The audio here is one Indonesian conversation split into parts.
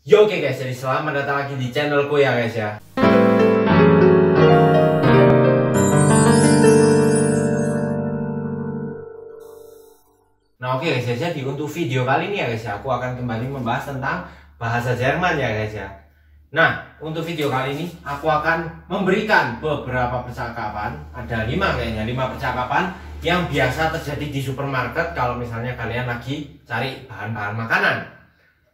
Yo oke guys, jadi selamat datang lagi di channelku ya guys ya. Nah oke guys, jadi untuk video kali ini ya guys ya, aku akan kembali membahas tentang bahasa Jerman ya guys ya. Nah untuk video kali ini aku akan memberikan beberapa percakapan, ada 5 kayaknya, 5 percakapan yang biasa terjadi di supermarket kalau misalnya kalian lagi cari bahan-bahan makanan.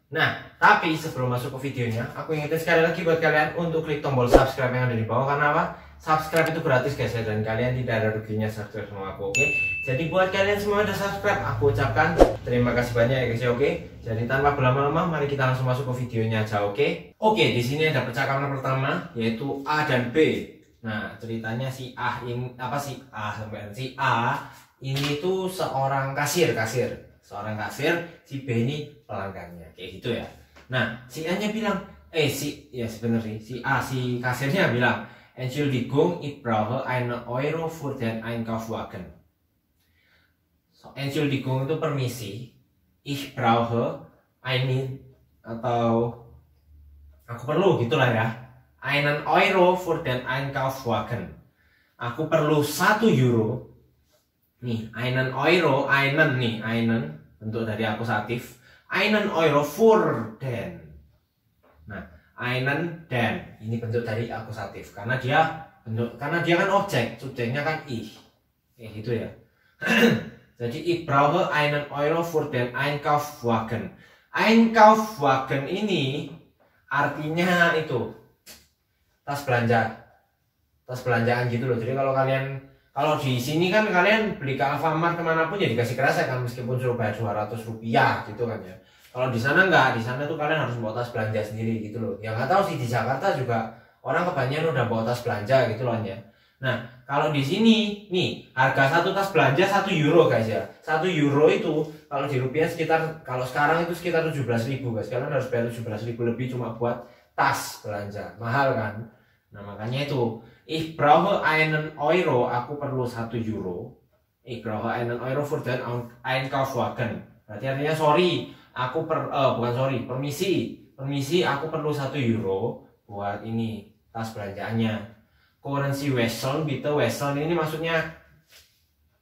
Nah, tapi sebelum masuk ke videonya, aku ingetin sekali lagi buat kalian untuk klik tombol subscribe yang ada di bawah. Karena apa? Subscribe itu gratis guys ya, dan kalian tidak ada ruginya subscribe sama aku, oke? Jadi buat kalian semua yang udah subscribe, aku ucapkan terima kasih banyak ya guys ya, oke? Jadi tanpa berlama-lama, mari kita langsung masuk ke videonya aja, oke? Oke, di sini ada percakapan pertama yaitu A dan B. Nah, ceritanya si A ini si A ini tuh seorang kasir. Seorang kasir, si B ini pelanggannya, kayak gitu ya. Nah, si A-nya bilang, si kasirnya bilang, Entschuldigung, ich brauche eine Euro für den Einkaufswagen. So, Entschuldigung itu permisi, ich brauche atau aku perlu gitulah ya, einen Euro für den Einkaufswagen. Aku perlu 1 euro. Nih, einen Euro, einen bentuk dari akusatif. Einen Euro für den. Nah, einen den ini bentuk dari akusatif karena dia kan objek, subjeknya kan ich. Gitu ya. Jadi ich brauche einen Euro für den Einkaufswagen. Einkaufswagen ini artinya itu tas belanja. Tas belanjaan gitu loh. Jadi kalau di sini kan kalian beli ke Alfamart kemanapun ya dikasih kresek kan, meskipun suruh bayar 200 rupiah gitu kan ya. Kalau di sana enggak, di sana tuh kalian harus bawa tas belanja sendiri gitu loh. Ya nggak tahu sih di Jakarta juga orang kebanyakan udah bawa tas belanja gitu loh ya. Nah kalau di sini nih harga satu tas belanja 1 euro guys ya. 1 euro itu kalau di rupiah kalau sekarang itu sekitar 17.000 guys. Kalian harus bayar 17.000 lebih cuma buat tas belanja, mahal kan. Nah makanya itu ich brauche einen Euro, aku perlu 1 euro. Ich brauche einen Euro für den Einkaufswagen. Berarti artinya permisi, aku perlu 1 euro buat ini tas belanjaannya. Currency wechseln, bitte wechseln ini maksudnya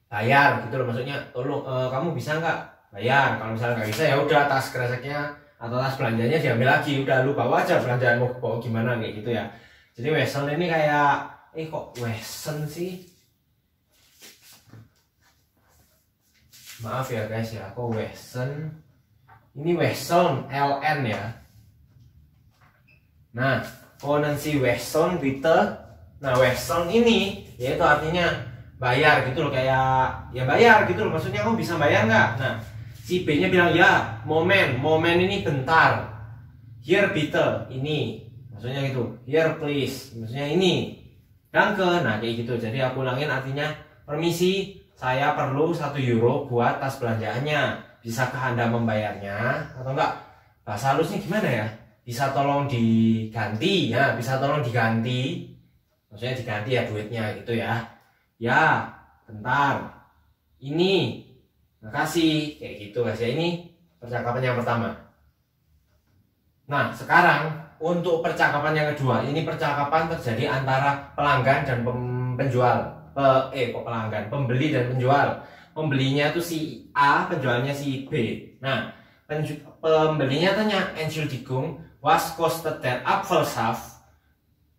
bayar gitu loh, maksudnya tolong kamu bisa nggak bayar. Kalau misalnya nggak bisa ya udah tas kreseknya atau tas belanjanya diambil lagi, udah lu bawa aja belanjaanmu, bawa gimana kayak gitu ya. Jadi wechseln ini kayak kok wesen sih? Maaf ya guys ya, kok wesen? Ini wesen LN ya. Nah, currency wesen bitte. Nah, wesen ini yaitu artinya bayar gitu loh, kayak ya bayar gitu loh. Maksudnya kamu bisa bayar nggak? Nah, si B-nya bilang ya, momen ini bentar. Here bitte, ini. Maksudnya gitu. Here please. Maksudnya ini. Danke, nah kayak gitu. Jadi aku ulangin artinya, permisi, saya perlu 1 euro buat tas belanjaannya. Bisakah Anda membayarnya? Atau enggak, bahasa halusnya gimana ya? Bisa tolong diganti ya, bisa tolong diganti. Maksudnya diganti ya duitnya gitu ya. Ya, bentar. Ini, makasih, kayak gitu guys ya. Ini percakapan yang pertama. Nah, sekarang untuk percakapan yang kedua, ini percakapan terjadi antara pelanggan dan penjual. Pembeli dan penjual. Pembelinya tuh si A, penjualnya si B. Nah, pembelinya tanya, Entschuldigung, was kostet der Apfelsaft?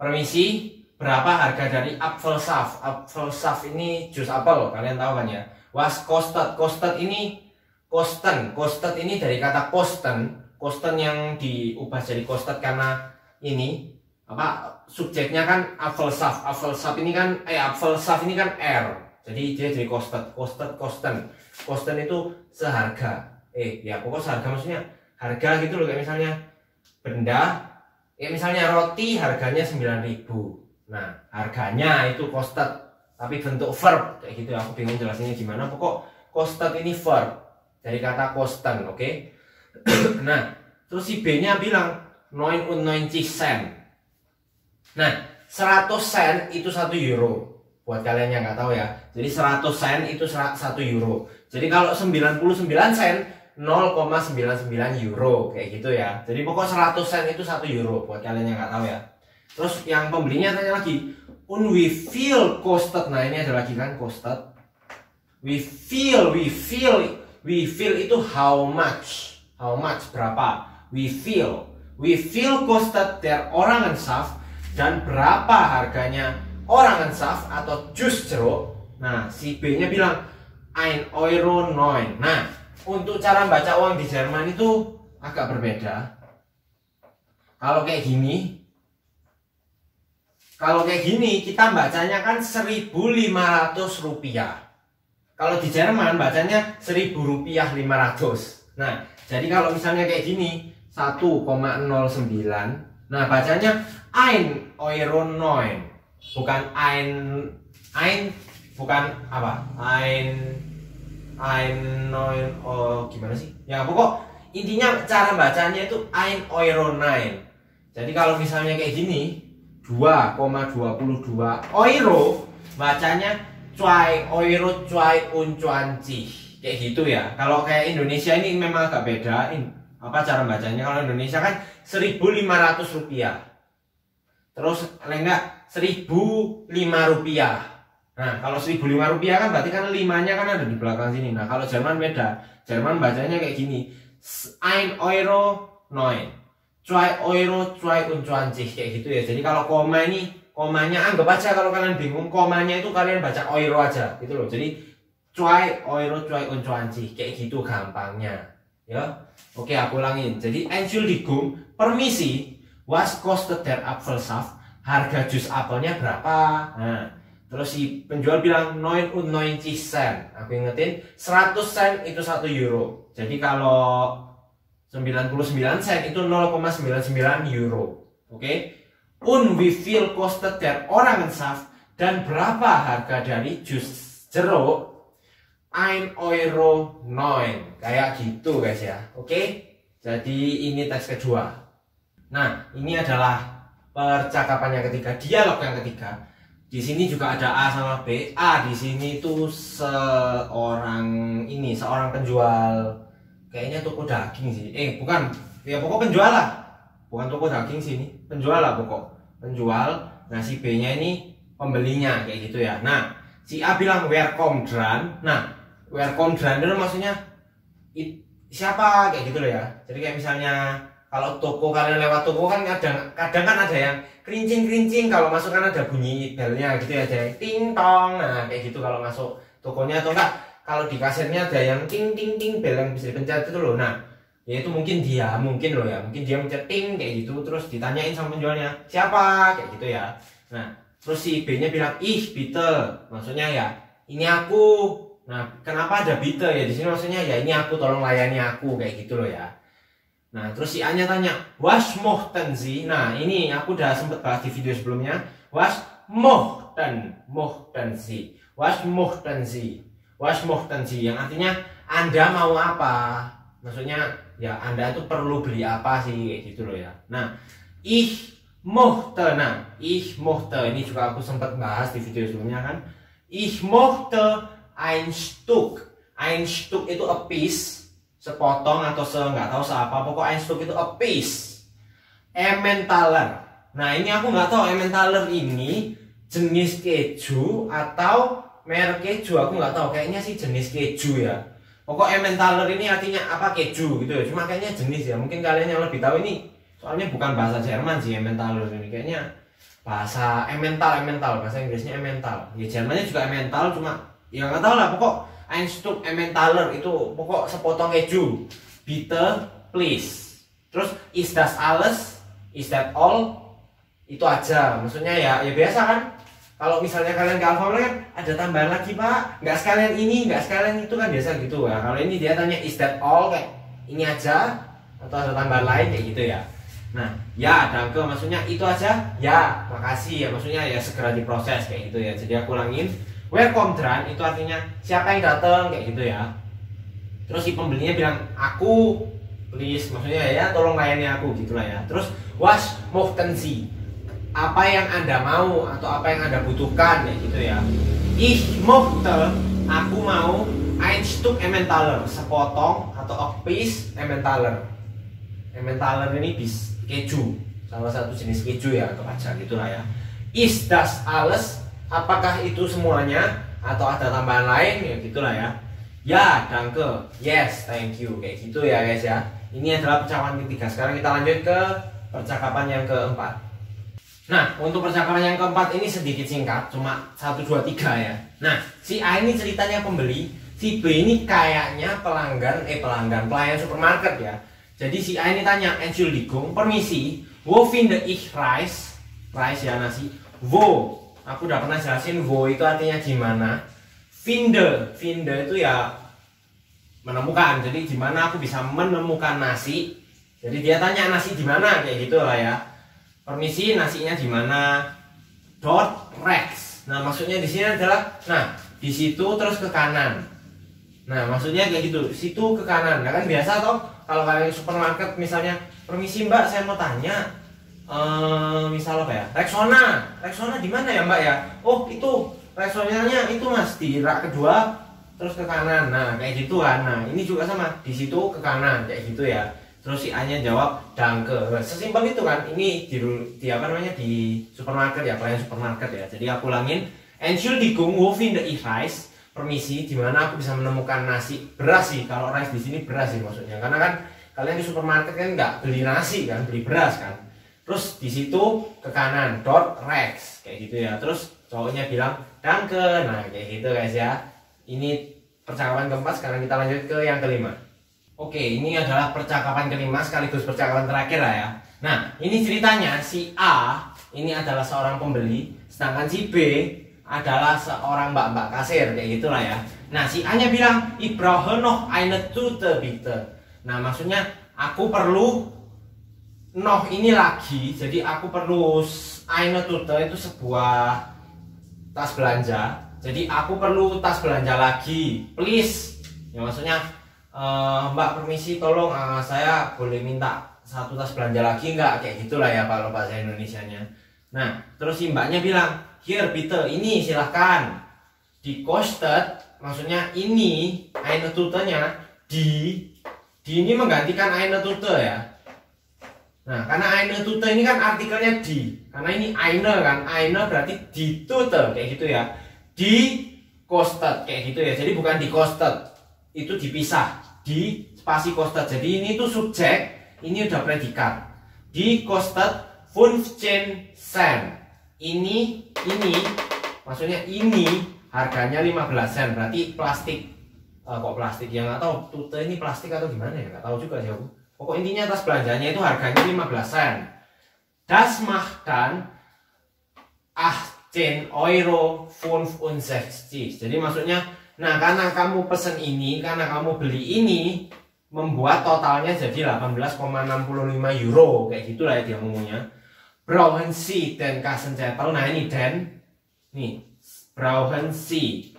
Permisi, berapa harga dari Apfelsaft? Apfelsaft ini jus apel, kalian tahu kan ya. Was kostet ini kosten ini dari kata kosten yang diubah jadi kostet karena ini subjeknya kan Apfelsaft ini kan R, jadi dia jadi kosten itu seharga, ya pokok seharga, maksudnya harga gitu loh, kayak misalnya benda, misalnya roti harganya 9.000, nah harganya itu kostet tapi bentuk verb kayak gitu. Aku bingung jelasinnya gimana, pokok kostet ini verb dari kata kosten, oke? Nah, terus si B-nya bilang 99 sen. Nah, 100 sen itu 1 euro. Buat kalian yang nggak tahu ya. Jadi 100 sen itu 1 euro. Jadi kalau 99 sen 0,99 euro kayak gitu ya. Jadi pokok 100 sen itu 1 euro buat kalian yang nggak tahu ya. Terus yang pembelinya tanya lagi, we feel costed. Nah ini ada lagi kan costed. We feel itu how much berapa. We feel costed der Orangensaft, dan berapa harganya Orangensaft atau jus jeruk. Nah si B nya bilang 1,09 €. Nah untuk cara baca uang di Jerman itu agak berbeda. Kalau kayak gini kita bacanya kan 1.500 rupiah. Kalau di Jerman bacanya 1.000 rupiah 500. Nah, jadi kalau misalnya kayak gini 1,09. Nah, bacanya 1,09. Bukan gimana sih? Ya pokok intinya cara bacanya itu 1,09. Jadi kalau misalnya kayak gini 2,22 euro bacanya 2,22 kayak gitu ya. Kalau kayak Indonesia ini memang agak beda cara bacanya. Kalau Indonesia kan 1.500 rupiah, terus enggak 1.005 rupiah. Nah kalau 1.005 rupiah kan berarti kan 5-nya kan ada di belakang sini. Nah kalau Jerman beda, Jerman bacanya kayak gini 1,09 €2,22 kayak gitu ya. Jadi kalau komanya anggap aja, kalau kalian bingung komanya itu kalian baca euro aja gitu loh. Jadi 2,22 kayak gitu gampangnya ya. Oke aku ulangin. Jadi Entschuldigung, permisi, was kostet der Apfelsaft, harga jus apelnya berapa. Nah terus si penjual bilang 99 sen. Aku ingetin 100 sen itu 1 euro. Jadi kalau 99 sen itu 0,99 euro. Oke. We feel kostet der Orangensaft, dan berapa harga dari jus jeruk 1,09 €. Kayak gitu guys ya. Oke. Jadi ini teks kedua. Nah, ini adalah percakapan yang ketiga, dialog yang ketiga. Di sini juga ada A sama B. A di sini tuh seorang penjual, kayaknya toko daging sih. Bukan, ya pokok penjual lah. Bukan toko daging sini, penjual lah pokok. Penjual. Nah si B nya ini pembelinya kayak gitu ya. Nah si A bilang welcome dran. Nah welcome dran itu maksudnya siapa kayak gitu loh ya. Jadi kayak misalnya kalau toko, kalian lewat toko kan kadang kan ada yang kerincing kalau masuk kan ada bunyi belnya gitu ya, ada yang ting tong. Nah kayak gitu kalau masuk tokonya, atau enggak kalau di kasirnya ada yang ting ting ting bel yang bisa dipencet itu loh. Nah ya itu mungkin dia mencet ting kayak gitu, terus ditanyain sama penjualnya siapa kayak gitu ya. Nah terus si B nya bilang bitte, maksudnya ya ini aku. Nah kenapa ada bitte ya di sini, maksudnya ya ini aku, tolong layani aku kayak gitu loh ya. Nah terus si A nya tanya was mochten Sie. Nah ini aku udah sempet bahas di video sebelumnya. Was mochten Sie yang artinya Anda mau apa, maksudnya ya Anda itu perlu beli apa sih kayak gitu loh ya. Nah ich mochte ini juga aku sempat bahas di video sebelumnya kan. Ich mochte ein Stück itu a piece, sepotong atau nggak tahu seapa, pokok ein Stück itu a piece. Emmentaler. Nah ini aku nggak tahu Emmentaler ini jenis keju atau merek keju, aku nggak tahu, kayaknya sih jenis keju ya. Pokok Emmentaler ini artinya apa, keju gitu ya. Cuma kayaknya jenis ya. Mungkin kalian yang lebih tahu ini, soalnya bukan bahasa Jerman sih Emmentaler ini. Kayaknya bahasa Emmental, bahasa Inggrisnya Emmental. Ya Jermannya juga Emmental, cuma ya nggak tahu lah. Pokok ein Stück Emmentaler itu pokok sepotong keju. Bitte, please. Terus is das alles? Is that all? Itu aja. Maksudnya ya biasa kan. Kalau misalnya kalian ke Alfamart kan ada tambahan lagi pak, nggak sekalian ini, nggak sekalian itu kan biasa gitu ya. Kalau ini dia tanya is that all, kayak ini aja atau ada tambahan lain kayak gitu ya. Nah ya danke maksudnya itu aja, ya makasih ya, maksudnya ya segera diproses kayak gitu ya. Jadi aku ulangin, welcome dran itu artinya siapa yang datang kayak gitu ya. Terus si pembelinya bilang aku, please, maksudnya ya tolong layani aku gitulah ya. Terus was mochten Sie, apa yang Anda mau atau apa yang Anda butuhkan kayak gitu ya. Ich mochte, aku mau ein Stück Emmentaler, sepotong atau a piece Emmentaler. Emmentaler ini bis keju, salah satu jenis keju ya, kebaca gitulah ya. Ist das alles? Apakah itu semuanya? Atau ada tambahan lain? Ya gitulah ya. Ya, danke. Yes, thank you. Kayak gitu ya guys ya. Ini adalah percakapan ketiga. Sekarang kita lanjut ke percakapan yang keempat. Nah, untuk percakapan yang keempat ini sedikit singkat, cuma 1, 2, 3 ya. Nah, si A ini ceritanya pembeli, si B ini kayaknya pelayan supermarket ya. Jadi si A ini tanya, Entschuldigung, permisi, wo finde ich Reis? Reis ya, nasi. Wo, aku udah pernah jelasin wo itu artinya gimana. Finde itu ya menemukan. Jadi gimana aku bisa menemukan nasi? Jadi dia tanya nasi di mana kayak gitu lah ya. Permisi, nasinya di mana? Dort rechts. Nah, maksudnya di sini adalah di situ terus ke kanan. Nah, maksudnya kayak gitu, situ ke kanan. Nah, kan biasa toh kalau kalian di supermarket misalnya, permisi Mbak, saya mau tanya misal apa ya? Rexona di mana ya Mbak ya? Oh, itu Rexonanya itu Mas di rak kedua terus ke kanan. Nah, kayak gitu kan. Nah, ini juga sama, di situ ke kanan kayak gitu ya. Terus si A-nya jawab danke. Sesimpel itu kan. Ini di apa namanya, di supermarket ya, pelayan supermarket ya. Jadi aku ulangin, Entschuldigung, wo finde ich Reis? Permisi, di mana aku bisa menemukan nasi? Beras sih, kalau rice di sini beras sih maksudnya. Karena kan kalian di supermarket kan nggak beli nasi kan, beli beras kan. Terus di situ ke kanan, dort rechts kayak gitu ya. Terus cowoknya bilang danke. Nah, kayak gitu guys ya. Ini percakapan keempat. Sekarang kita lanjut ke yang kelima. Oke, ini adalah percakapan kelima sekaligus percakapan terakhir lah ya. Nah, ini ceritanya si A ini adalah seorang pembeli, sedangkan si B adalah seorang mbak-mbak kasir kayak gitulah ya. Nah, si A-nya bilang, "Ich brauche noch eine Tüte bitte." Nah, maksudnya aku perlu noh ini lagi. Jadi aku perlu eine Tüte itu sebuah tas belanja. Jadi aku perlu tas belanja lagi, please. Ya maksudnya Mbak permisi tolong saya boleh minta satu tas belanja lagi nggak? Kayak gitulah ya kalau bahasa Indonesianya. Nah, terus si mbaknya bilang, "Here bitte, ini silahkan." Di kostet, maksudnya ini eine Tüte-nya di ini menggantikan eine Tüte ya. Nah, karena eine Tüte ini kan artikelnya di. Karena ini eine kan, eine berarti di Tüte kayak gitu ya. Di kostet kayak gitu ya. Jadi bukan di kostet. Itu dipisah. Di spasi kostet. Jadi ini tuh subjek, ini udah predikat. Di kostet 15 sen. Ini maksudnya ini harganya 15 sen. Berarti plastik. Kok plastik ya, nggak tahu Tüte ini plastik atau gimana ya, nggak tahu juga sih aku. Pokok intinya tas belanjanya itu harganya 15 sen. Das macht dann 18,65 €. Jadi maksudnya, nah karena kamu pesen ini, karena kamu beli ini, membuat totalnya jadi 18,65 euro kayak gitulah ya dia ngomongnya. Brauchen Sie den Kassenzettel? Nah ini den, nih brauchen Sie,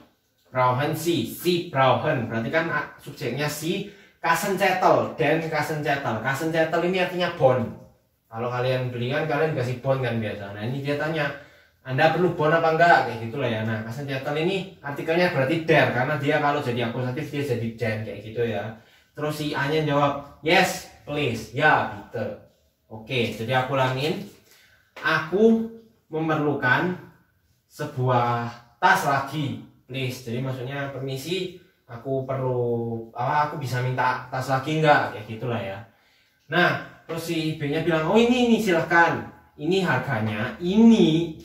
si brauchen berarti kan subjeknya si. Kassenzettel, den Kassenzettel. Kassenzettel ini artinya bon. Kalau kalian beli kan kalian dikasih bon kan biasa. Nah ini dia tanya, Anda perlu bon apa enggak? Kayak gitulah ya. Nah, Kassenzettel ini artikelnya berarti der, karena dia kalau jadi akusatif dia jadi den kayak gitu ya. Terus si A-nya jawab, "Yes, please." Ya, bitte. Oke, jadi aku ulangin. Aku memerlukan sebuah tas lagi, please. Jadi maksudnya permisi, aku perlu aku bisa minta tas lagi enggak? Kayak gitulah ya. Nah, terus si B-nya bilang, "Oh ini silahkan. Ini harganya, ini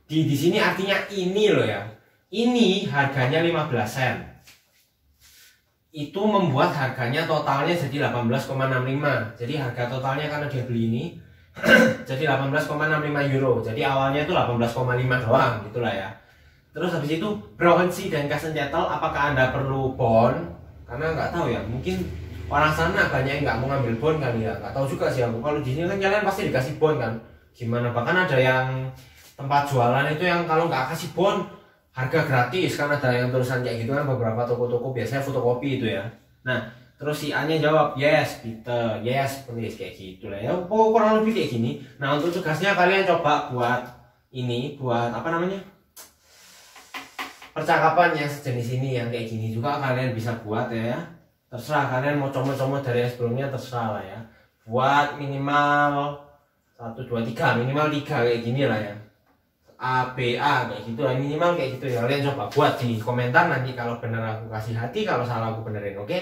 di sini artinya ini loh ya. Ini harganya 15 sen." Itu membuat harganya totalnya jadi 18,65. Jadi harga totalnya karena dia beli ini jadi 18,65 euro. Jadi awalnya itu 18,5 doang gitulah ya. Terus habis itu brauchen Sie dan Kassenzettel, apakah Anda perlu bon? Karena nggak tahu ya, mungkin orang sana banyak yang nggak mau ngambil bon kali ya, nggak tahu juga sih aku. Kalau di sini kan kalian pasti dikasih bon kan? Gimana? Bahkan ada yang tempat jualan itu yang kalau nggak kasih bon harga gratis, kan ada yang tulisan kayak gitu kan, beberapa toko-toko biasanya fotokopi itu ya. Nah, terus si A-nya jawab, "Yes, bitte, yes, please," kayak gitu lah ya. Kurang lebih kayak gini. Nah, untuk tugasnya kalian coba buat ini, buat apa namanya? percakapan yang sejenis ini, yang kayak gini juga kalian bisa buat ya. Terserah kalian mau comot-comot dari yang sebelumnya, terserah lah ya. Buat minimal 1, 2, 3, minimal 3 kayak gini lah ya. A, B, A kayak gitu lah, minimal kayak gitu ya. Kalian coba buat di komentar, nanti kalau bener aku kasih hati, kalau salah aku benerin, oke?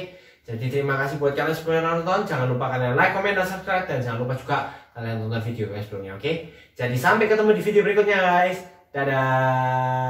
Jadi terima kasih buat kalian semua yang nonton. Jangan lupa kalian like, komen, dan subscribe. Dan jangan lupa juga kalian tonton video yang sebelumnya, oke? Jadi sampai ketemu di video berikutnya guys. Dadah.